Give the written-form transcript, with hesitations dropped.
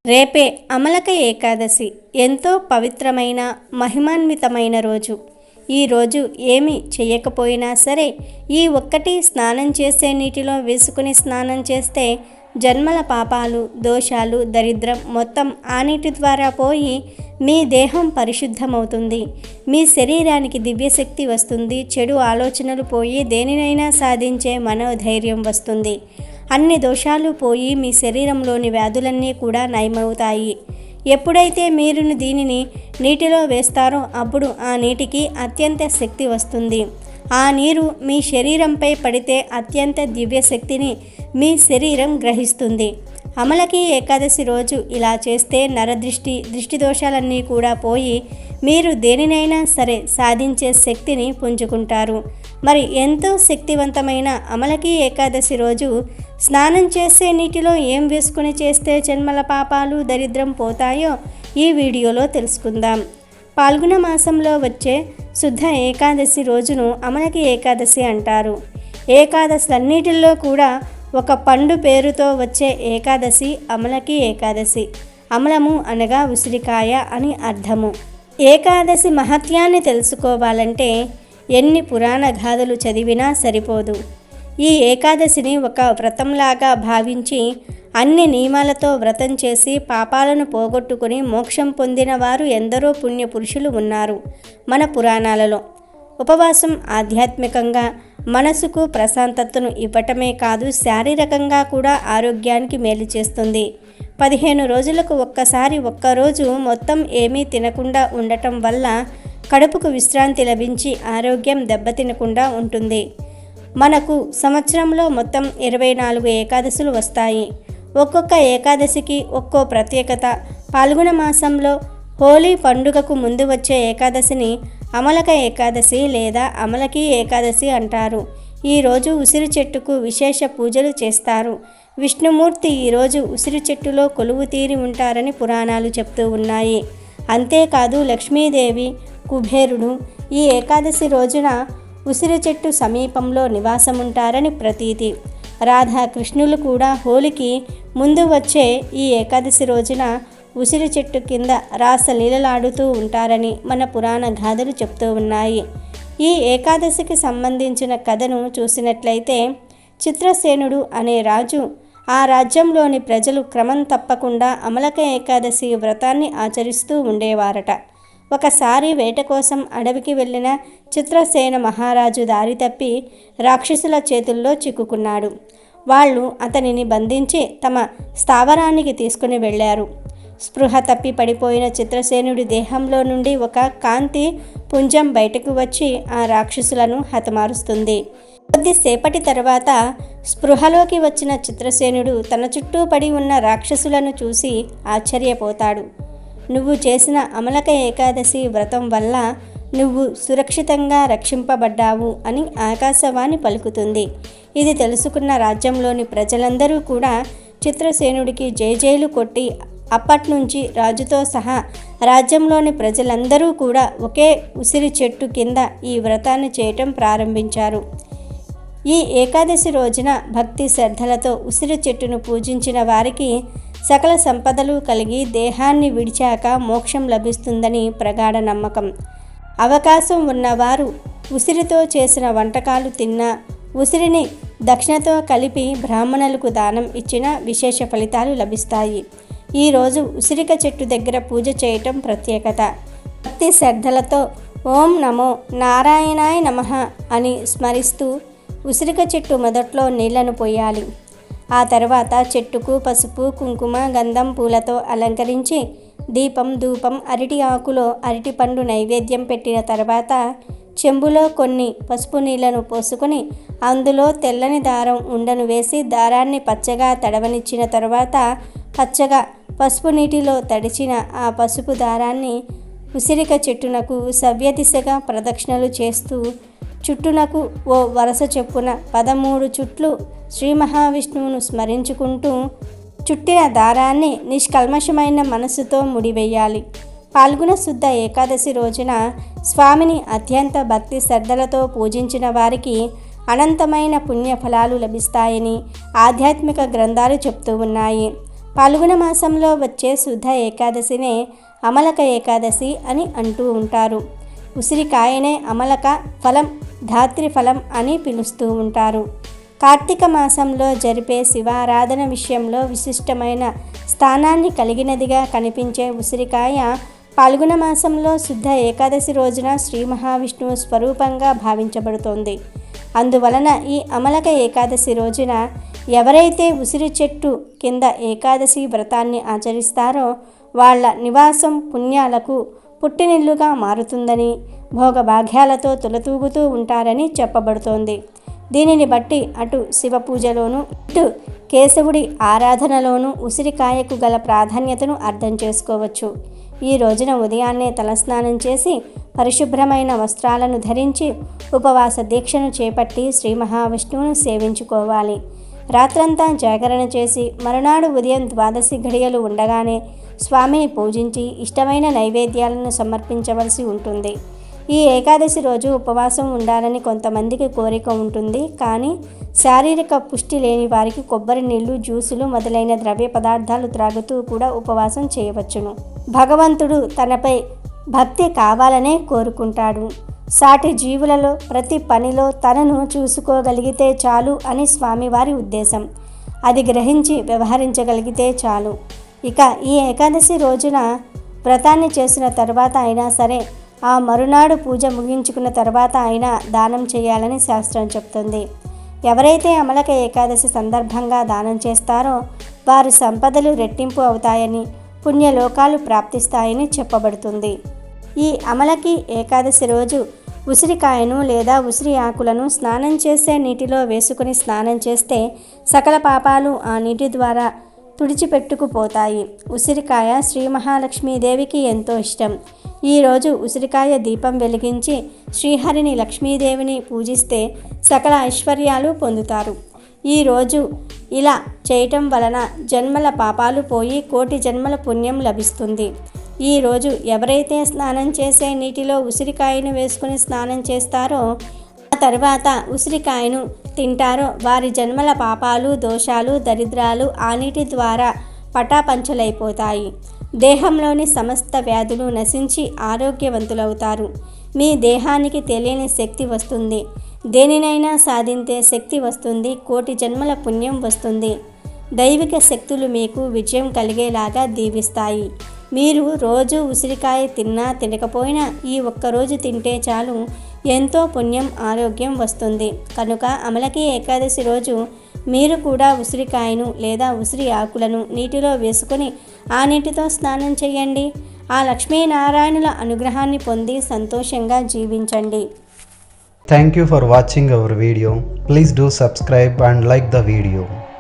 రేపే అమలక ఏకాదశి. ఎంతో పవిత్రమైన మహిమాన్వితమైన రోజు. ఈరోజు ఏమి చేయకపోయినా సరే ఈ ఒక్కటి స్నానం చేసే నీటిలో వేసుకుని స్నానం చేస్తే జన్మల పాపాలు, దోషాలు, దరిద్రం మొత్తం ఆ నీటి ద్వారా పోయి మీ దేహం పరిశుద్ధమవుతుంది. మీ శరీరానికి దివ్యశక్తి వస్తుంది. చెడు ఆలోచనలు పోయి దేనినైనా సాధించే మనోధైర్యం వస్తుంది. అన్ని దోషాలు పోయి మీ శరీరంలోని వ్యాధులన్నీ కూడా నయమవుతాయి. ఎప్పుడైతే మీరు దీనిని నీటిలో వేస్తారో అప్పుడు ఆ నీటికి అత్యంత శక్తి వస్తుంది. ఆ నీరు మీ శరీరంపై పడితే అత్యంత దివ్యశక్తిని మీ శరీరం గ్రహిస్తుంది. అమలకి ఏకాదశి రోజు ఇలా చేస్తే నరదృష్టి, దృష్టి దోషాలన్నీ కూడా పోయి మీరు దేనినైనా సరే సాధించే శక్తిని పుంజుకుంటారు. మరి ఎంతో శక్తివంతమైన అమలకి ఏకాదశి రోజు స్నానం చేసే నీటిలో ఏం వేసుకుని చేస్తే జన్మల పాపాలు, దరిద్రం పోతాయో ఈ వీడియోలో తెలుసుకుందాం. పాల్గొన మాసంలో వచ్చే శుద్ధ ఏకాదశి రోజును అమలకి ఏకాదశి అంటారు. ఏకాదశులన్నిటిల్లో కూడా ఒక పండు పేరుతో వచ్చే ఏకాదశి అమలకి ఏకాదశి. అమలము అనగా ఉసిరికాయ అని అర్థము. ఏకాదశి మహత్యాన్ని తెలుసుకోవాలంటే ఎన్ని పురాణ గాథలు చదివినా సరిపోదు. ఈ ఏకాదశిని ఒక వ్రతంలాగా భావించి అన్ని నియమాలతో వ్రతం చేసి పాపాలను పోగొట్టుకుని మోక్షం పొందిన వారు ఎందరో పుణ్యపురుషులు ఉన్నారు మన పురాణాలలో. ఉపవాసం ఆధ్యాత్మికంగా మనసుకు ప్రశాంతతను ఇవ్వటమే కాదు, శారీరకంగా కూడా ఆరోగ్యానికి మేలు చేస్తుంది. 15 రోజులకు ఒక్కరోజు మొత్తం ఏమీ తినకుండా ఉండటం వల్ల కడుపుకు విశ్రాంతి లభించి ఆరోగ్యం దెబ్బతినకుండా ఉంటుంది. మనకు సంవత్సరంలో మొత్తం 24 ఏకాదశులు వస్తాయి. ఒక్కొక్క ఏకాదశికి ఒక్కో ప్రత్యేకత. పాల్గొన మాసంలో హోలీ పండుగకు ముందు వచ్చే ఏకాదశిని అమలక ఏకాదశి లేదా అమలకి ఏకాదశి అంటారు. ఈరోజు ఉసిరి చెట్టుకు విశేష పూజలు చేస్తారు. విష్ణుమూర్తి ఈరోజు ఉసిరి చెట్టులో కొలువు తీరి ఉంటారని పురాణాలు చెప్తూ ఉన్నాయి. అంతేకాదు లక్ష్మీదేవి, కుబేరుడు ఈ ఏకాదశి రోజున ఉసిరి చెట్టు సమీపంలో నివాసముంటారని ప్రతీతి. రాధాకృష్ణులు కూడా హోలీకి ముందు వచ్చే ఈ ఏకాదశి రోజున ఉసిరి చెట్టు కింద రాసలీలలాడుతూ ఉంటారని మన పురాణ గాథలు చెప్తూ ఉన్నాయి. ఈ ఏకాదశికి సంబంధించిన కథను చూసినట్లయితే చిత్రసేనుడు అనే రాజు, ఆ రాజ్యంలోని ప్రజలు క్రమం తప్పకుండా అమలక ఏకాదశి వ్రతాన్ని ఆచరిస్తూ ఉండేవారట. ఒకసారి వేట కోసం అడవికి వెళ్ళిన చిత్రసేన మహారాజు దారి తప్పి రాక్షసుల చేతుల్లో చిక్కుకున్నాడు. వాళ్ళు అతనిని బంధించి తమ స్థావరానికి తీసుకుని వెళ్ళారు. స్పృహ తప్పి పడిపోయిన చిత్రసేనుడి దేహంలో నుండి ఒక కాంతి పుంజం బయటకు వచ్చి ఆ రాక్షసులను హతమారుస్తుంది. కొద్దిసేపటి తర్వాత స్పృహలోకి వచ్చిన చిత్రసేనుడు తన చుట్టూ పడి ఉన్న రాక్షసులను చూసి ఆశ్చర్యపోతాడు. నువ్వు చేసిన అమలక ఏకాదశి వ్రతం వల్ల నువ్వు సురక్షితంగా రక్షింపబడ్డావు అని ఆకాశవాణి పలుకుతుంది. ఇది తెలుసుకున్న రాజ్యంలోని ప్రజలందరూ కూడా చిత్రసేనుడికి జైజైలు కొట్టి అప్పట్నుంచి రాజుతో సహా రాజ్యంలోని ప్రజలందరూ కూడా ఒకే ఉసిరి చెట్టు కింద ఈ వ్రతాన్ని చేయటం ప్రారంభించారు. ఈ ఏకాదశి రోజున భక్తి శ్రద్ధలతో ఉసిరి చెట్టును పూజించిన వారికి సకల సంపదలు కలిగి దేహాన్ని విడిచాక మోక్షం లభిస్తుందని ప్రగాఢ నమ్మకం. అవకాశం ఉన్నవారు ఉసిరితో చేసిన వంటకాలు తిన్నా, ఉసిరిని దక్షిణతో కలిపి బ్రాహ్మణులకు దానం ఇచ్చిన విశేష ఫలితాలు లభిస్తాయి. ఈరోజు ఉసిరిక చెట్టు దగ్గర పూజ చేయటం ప్రత్యేకత. భక్తి శ్రద్ధలతో ఓం నమో నారాయణాయ నమః అని స్మరిస్తూ ఉసిరిక చెట్టు మొదట్లో నీళ్లను పోయాలి. ఆ తర్వాత చెట్టుకు పసుపు, కుంకుమ, గంధం పూలతో అలంకరించి దీపం, ధూపం, అరటి ఆకులో అరటి పండు నైవేద్యం పెట్టిన తర్వాత చెంబులో కొన్ని పసుపు నీళ్లను పోసుకొని అందులో తెల్లని దారం ఉండను వేసి దారాన్ని పచ్చగా తడవనిచ్చిన తర్వాత పచ్చగా పసుపు నీటిలో తడిచిన ఆ పసుపు దారాన్ని ఉసిరిక చెట్టునకు సవ్యదిశగా ప్రదక్షిణలు చేస్తూ చుట్టునకు ఓ వరస చొప్పున 13 చుట్లు శ్రీ మహావిష్ణువును స్మరించుకుంటూ చుట్టిన దారాన్ని నిష్కల్మషమైన మనస్సుతో ముడివేయాలి. పాల్గొన శుద్ధ ఏకాదశి రోజున స్వామిని అత్యంత భక్తి శ్రద్ధలతో పూజించిన వారికి అనంతమైన పుణ్యఫలాలు లభిస్తాయని ఆధ్యాత్మిక గ్రంథాలు చెప్తూ ఉన్నాయి. పాల్గొన మాసంలో వచ్చే శుద్ధ ఏకాదశినే అమలక ఏకాదశి అని అంటూ ఉంటారు. ఉసిరికాయనే అమలక ఫలం, ధాత్రి ఫలం అని పిలుస్తూ ఉంటారు. కార్తీక మాసంలో జరిపే శివారాధన విషయంలో విశిష్టమైన స్థానాన్ని కలిగినదిగా కనిపించే ఉసిరికాయ పాల్గొన మాసంలో శుద్ధ ఏకాదశి రోజున శ్రీ మహావిష్ణువు స్వరూపంగా భావించబడుతోంది. అందువలన ఈ అమలక ఏకాదశి రోజున ఎవరైతే ఉసిరి చెట్టు కింద ఏకాదశి వ్రతాన్ని ఆచరిస్తారో వాళ్ళ నివాసం పుణ్యాలకు పుట్టినిల్లుగా మారుతుందని, భోగభాగ్యాలతో తులతూగుతూ ఉంటారని చెప్పబడుతోంది. దీనిని బట్టి అటు శివ పూజలోనూ ఇటు కేశవుడి ఆరాధనలోనూ ఉసిరికాయకు గల ప్రాధాన్యతను అర్థం చేసుకోవచ్చు. ఈ రోజున ఉదయాన్నే తలస్నానం చేసి పరిశుభ్రమైన వస్త్రాలను ధరించి ఉపవాస దీక్షను చేపట్టి శ్రీ మహావిష్ణువును సేవించుకోవాలి. రాత్రంతా జాగరణ చేసి మరునాడు ఉదయం ద్వాదశి ఘడియలు ఉండగానే స్వామిని పూజించి ఇష్టమైన నైవేద్యాలను సమర్పించవలసి ఉంటుంది. ఈ ఏకాదశి రోజు ఉపవాసం ఉండాలని కొంతమందికి కోరిక ఉంటుంది. కానీ శారీరక పుష్టి లేని వారికి కొబ్బరి నీళ్లు, జ్యూసులు మొదలైన ద్రవ్య పదార్థాలు త్రాగుతూ కూడా ఉపవాసం చేయవచ్చును. భగవంతుడు తనపై భక్తి కావాలనే కోరుకుంటాడు. సాటి జీవులలో ప్రతి పనిలో తనను చూసుకోగలిగితే చాలు అని స్వామివారి ఉద్దేశం. అది గ్రహించి వ్యవహరించగలిగితే చాలు. ఇక ఈ ఏకాదశి రోజున వ్రతాన్ని చేసిన తర్వాత అయినా సరే, ఆ మరునాడు పూజ ముగించుకున్న తర్వాత అయినా దానం చేయాలని శాస్త్రం చెప్తుంది. ఎవరైతే అమలక ఏకాదశి సందర్భంగా దానం చేస్తారో వారి సంపదలు రెట్టింపు అవుతాయని, పుణ్యలోకాలు ప్రాప్తిస్తాయని చెప్పబడుతుంది. ఈ అమలకి ఏకాదశి రోజు ఉసిరికాయను లేదా ఉసిరి ఆకులను స్నానం చేసే నీటిలో వేసుకుని స్నానం చేస్తే సకల పాపాలు ఆ నీటి ద్వారా తుడిచిపెట్టుకుపోతాయి. ఉసిరికాయ శ్రీ మహాలక్ష్మీదేవికి ఎంతో ఇష్టం. ఈరోజు ఉసిరికాయ దీపం వెలిగించి శ్రీహరిని, లక్ష్మీదేవిని పూజిస్తే సకల ఐశ్వర్యాలు పొందుతారు. ఈరోజు ఇలా చేయటం వలన జన్మల పాపాలు పోయి కోటి జన్మల పుణ్యం లభిస్తుంది. ఈరోజు ఎవరైతే స్నానం చేసే నీటిలో ఉసిరికాయను వేసుకుని స్నానం చేస్తారో, ఆ తర్వాత ఉసిరికాయను తింటారో వారి జన్మల పాపాలు, దోషాలు, దరిద్రాలు ఆ నీటి ద్వారా పటాపంచలైపోతాయి. దేహంలోని సమస్త వ్యాధులు నశించి ఆరోగ్యవంతులవుతారు. మీ దేహానికి తెలియని శక్తి వస్తుంది. దేనినైనా సాధించే శక్తి వస్తుంది. కోటి జన్మల పుణ్యం వస్తుంది. దైవిక శక్తులు మీకు విజయం కలిగేలాగా దీవిస్తాయి. మీరు రోజు ఉసిరికాయ తిన్నా తినకపోయినా ఈ ఒక్కరోజు తింటే చాలు, ఎంతో పుణ్యం, ఆరోగ్యం వస్తుంది. కనుక అమలకి ఏకాదశి రోజు మీరు కూడా ఉసిరికాయను లేదా ఉసిరి ఆకులను నీటిలో వేసుకొని ఆ నీటితో స్నానం చేయండి. ఆ లక్ష్మీనారాయణుల అనుగ్రహాన్ని పొంది సంతోషంగా జీవించండి. Thank you for watching our video. Please do subscribe and like the video.